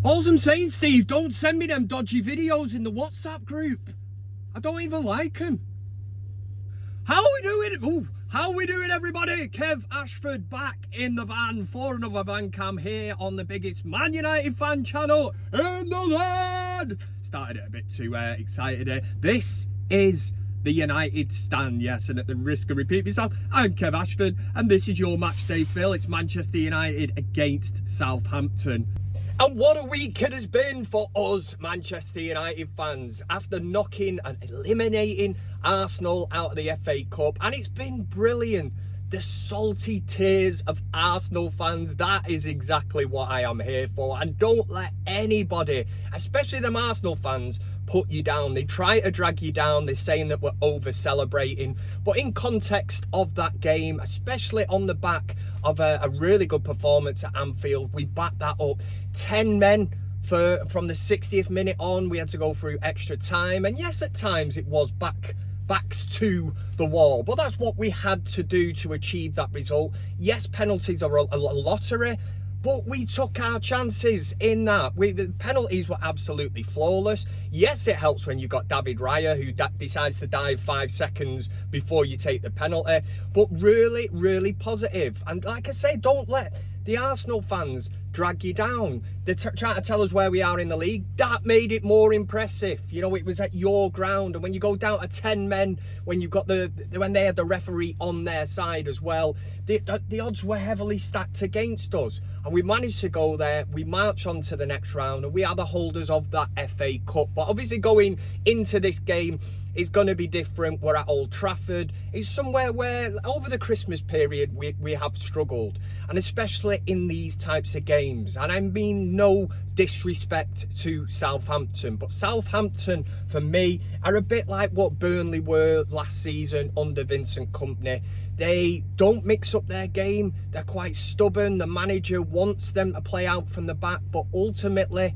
All I'm saying, Steve, don't send me them dodgy videos in the WhatsApp group. I don't even like them. How are we doing? Ooh, how are we doing, everybody? Kev Ashford back in the van for another van cam here on the biggest Man United fan channel in the land. Started it a bit too excited here. This is the United stand, yes, and at the risk of repeating myself, I'm Kev Ashford, and this is your match day fill. It's Manchester United against Southampton. And what a week it has been for us Manchester United fans after knocking and eliminating Arsenal out of the FA Cup. And it's been brilliant. The salty tears of Arsenal fans, that is exactly what I am here for. And don't let anybody, especially them Arsenal fans, put you down. They try to drag you down. They're saying that we're over celebrating, but in context of that game, especially on the back of a really good performance at Anfield, we backed that up. 10 men from the 60th minute on. We had to go through extra time, and yes, at times it was backs to the wall, but that's what we had to do to achieve that result. Yes, penalties are a lottery, but we took our chances in that. The penalties were absolutely flawless. Yes, it helps when you've got David Raya, who decides to dive 5 seconds before you take the penalty. But really, really positive. And like I say, don't let the Arsenal fans drag you down. They're trying to tell us where we are in the league. That made it more impressive. You know, it was at your ground, and when you go down to 10 men, when you've got when they had the referee on their side as well, the odds were heavily stacked against us, and we managed to go there. We march on to the next round, and we are the holders of that FA Cup. But obviously going into this game is going to be different. We're at Old Trafford. It's somewhere where over the Christmas period we have struggled, and especially in these types of games. And I mean no disrespect to Southampton, but Southampton for me are a bit like what Burnley were last season under Vincent Kompany. They don't mix up their game. They're quite stubborn. The manager wants them to play out from the back, but ultimately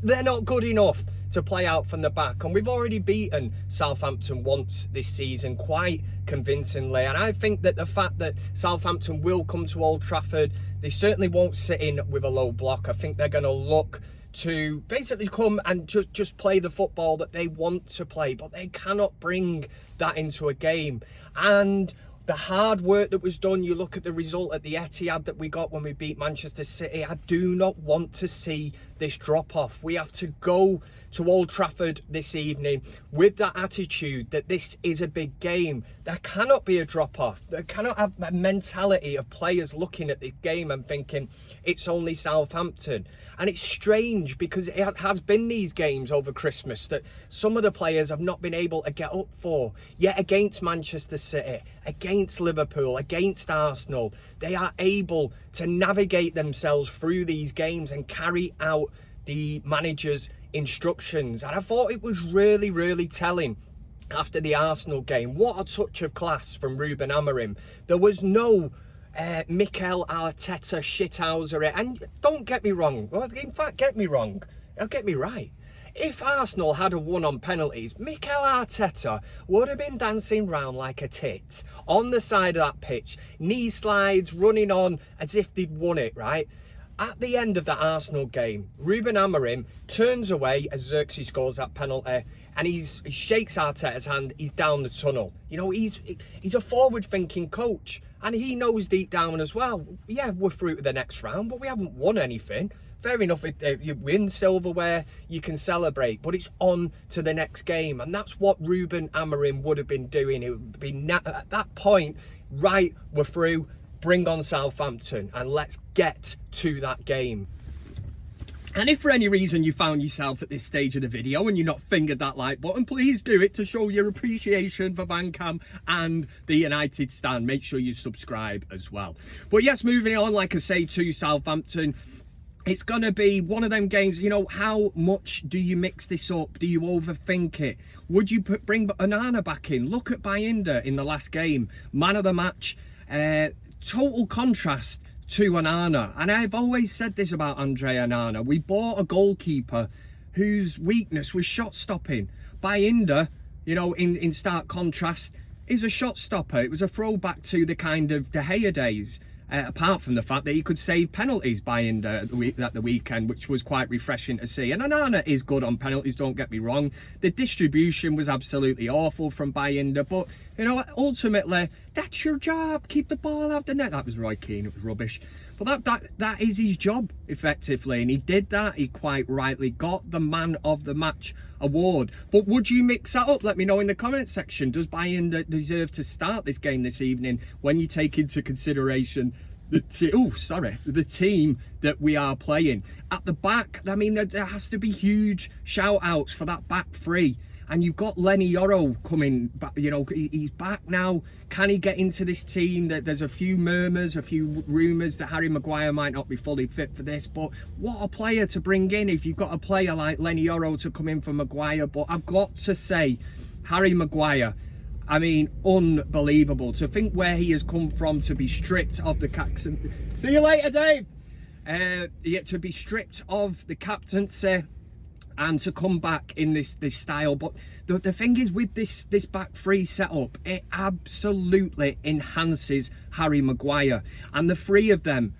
they're not good enough to play out from the back. And we've already beaten Southampton once this season quite convincingly. And I think that the fact that Southampton will come to Old Trafford, they certainly won't sit in with a low block. I think they're going to look to basically come and just play the football that they want to play, but they cannot bring that into a game. And the hard work that was done, you look at the result at the Etihad that we got when we beat Manchester City. I do not want to see this drop off. We have to go to Old Trafford this evening with that attitude that this is a big game. There cannot be a drop off. There cannot have a mentality of players looking at this game and thinking it's only Southampton. And it's strange because it has been these games over Christmas that some of the players have not been able to get up for. Yet against Manchester City, against Liverpool, against Arsenal, they are able to navigate themselves through these games and carry out the manager's instructions. And I thought it was really, really telling after the Arsenal game. What a touch of class from Ruben Amorim. There was no Mikel Arteta shithouser. And don't get me wrong. Well, in fact, get me wrong. Now get me right. If Arsenal had won on penalties, Mikel Arteta would have been dancing round like a tit on the side of that pitch, knee slides, running on as if they'd won it, right? At the end of the Arsenal game, Ruben Amorim turns away as Xerxes scores that penalty, and he shakes Arteta's hand. He's down the tunnel. You know, he's a forward-thinking coach, and he knows deep down as well, yeah, we're through to the next round, but we haven't won anything. Fair enough, if you win silverware, you can celebrate, but it's on to the next game. And that's what Ruben Amorim would have been doing. It would be at that point, right, we're through, bring on Southampton, and let's get to that game. And if for any reason you found yourself at this stage of the video and you're not fingered that like button, please do it to show your appreciation for Vancam and the United stand. Make sure you subscribe as well. But yes, moving on, like I say, to Southampton. It's going to be one of them games, you know, how much do you mix this up? Do you overthink it? Would you bring Onana back in? Look at Bayinda in the last game. Man of the match. Total contrast to Onana. And I've always said this about Andre Onana. We bought a goalkeeper whose weakness was shot stopping. Bayinda, you know, in stark contrast, is a shot stopper. It was a throwback to the kind of De Gea days. apart from the fact that he could save penalties by at the weekend, which was quite refreshing to see. And Onana is good on penalties, don't get me wrong. The distribution was absolutely awful from Bayinda, but you know, ultimately that's your job. Keep the ball out the net. That was Roy Keane. It was rubbish. But that is his job, effectively, and he did that. He quite rightly got the Man of the Match award. But would you mix that up? Let me know in the comment section. Does Bayern deserve to start this game this evening when you take into consideration the team that we are playing? At the back, I mean, there has to be huge shout-outs for that back three. And you've got Lenny Yoro coming back, you know, he's back now. Can he get into this team? There's a few murmurs, a few rumours that Harry Maguire might not be fully fit for this. But what a player to bring in if you've got a player like Lenny Yoro to come in for Maguire. But I've got to say, Harry Maguire, I mean, unbelievable. To think where he has come from, to be stripped of the captain. See you later, Dave. To be stripped of the captaincy and to come back in this style. But the thing is, with this back three setup, it absolutely enhances Harry Maguire. And the three of them,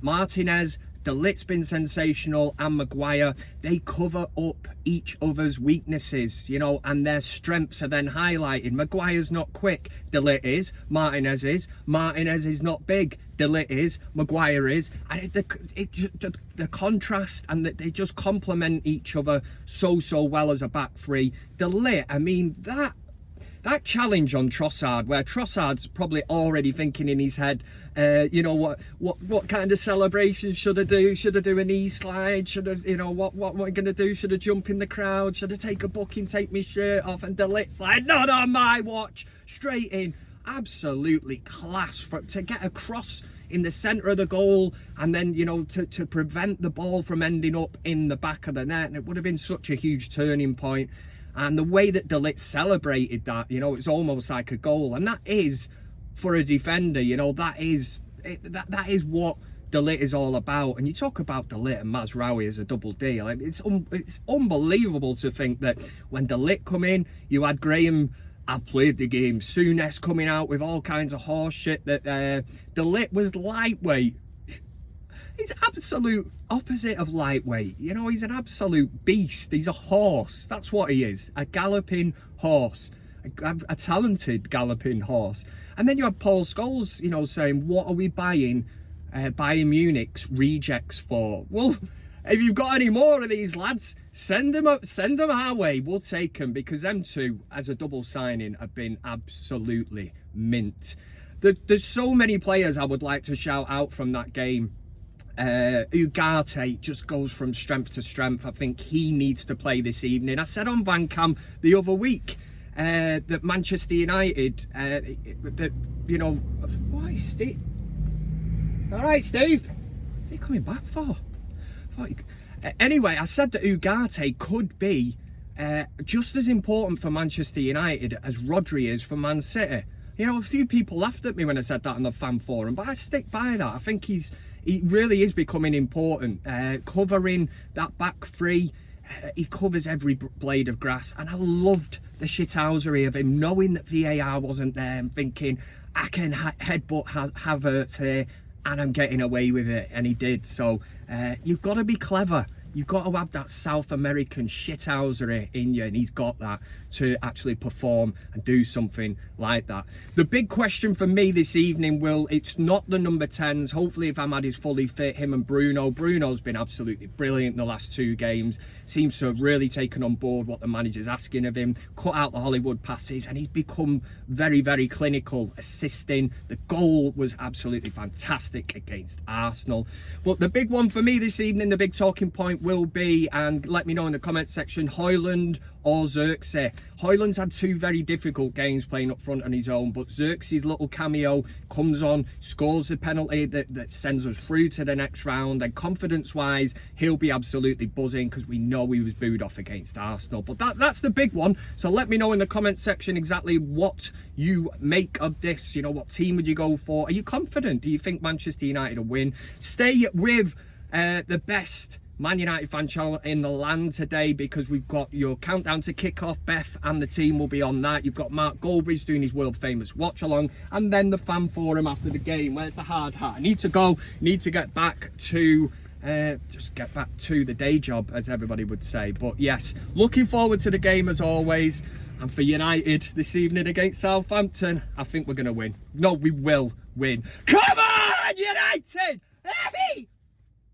Martinez, De Ligt's been sensational, and Maguire, they cover up each other's weaknesses, you know, and their strengths are then highlighted. Maguire's not quick, De Ligt is. Martinez is. Martinez is not big, De Ligt is. Maguire is. And the contrast, and they just complement each other so well as a back three. De Ligt, I mean, that challenge on Trossard, where Trossard's probably already thinking in his head, you know, what kind of celebration should I do? Should I do a knee slide? Should I, you know, what am I going to do? Should I jump in the crowd? Should I take a booking, take my shirt off? And De Ligt's like, not on my watch. Straight in. Absolutely class to get across in the centre of the goal, and then, you know, to prevent the ball from ending up in the back of the net. And it would have been such a huge turning point. And the way that De Ligt celebrated that, you know, it's almost like a goal. And that is, for a defender, you know, that is what De Ligt is all about. And you talk about De Ligt and Mazraoui as a double D. Like, it's unbelievable to think that when De Ligt come in, you had Graham, I've played the game, Souness coming out with all kinds of horse shit, that De Ligt was lightweight. He's absolute opposite of lightweight. You know, he's an absolute beast. He's a horse. That's what he is. A galloping horse. A talented galloping horse. And then you have Paul Scholes, you know, saying, what are we buying Bayern Munich's rejects for? Well, if you've got any more of these lads, send them our way. We'll take them, because them two, as a double signing, have been absolutely mint. There's so many players I would like to shout out from that game. Ugarte just goes from strength to strength. I think he needs to play this evening. I said on Van Cam the other week that Manchester United, that, you know, why Steve? All right, Steve. What's he coming back for? Anyway, I said that Ugarte could be just as important for Manchester United as Rodri is for Man City. You know, a few people laughed at me when I said that on the fan forum, but I stick by that. I think he really is becoming important, covering that back three. He covers every blade of grass, and I loved the shithousery of him, knowing that VAR wasn't there and thinking, I can headbutt Havertz here and I'm getting away with it, and he did. So you've got to be clever. You've got to have that South American shithousery in you, and he's got that to actually perform and do something like that. The big question for me this evening, it's not the number 10s. Hopefully, if Ahmad is fully fit, him and Bruno. Bruno's been absolutely brilliant in the last 2 games. Seems to have really taken on board what the manager's asking of him. Cut out the Hollywood passes, and he's become very, very clinical, assisting. The goal was absolutely fantastic against Arsenal. But the big one for me this evening, the big talking point will be, and let me know in the comment section, Højlund or Xerxes. Højlund's had 2 very difficult games playing up front on his own, but Xerxes' little cameo comes on, scores the penalty that sends us through to the next round, and confidence-wise, he'll be absolutely buzzing, because we know he was booed off against Arsenal. But that's the big one. So let me know in the comment section exactly what you make of this. You know, what team would you go for? Are you confident? Do you think Manchester United will win? Stay with the best Man United fan channel in the land today, because we've got your countdown to kick-off. Beth and the team will be on that. You've got Mark Goldbridge doing his world famous watch along, and then the fan forum after the game. Where's the hard hat? I need to go, need to get back to just get back to the day job, as everybody would say. But yes, looking forward to the game as always. And for United this evening against Southampton, I think we're going to win. No, we will win. Come on, United! Hey!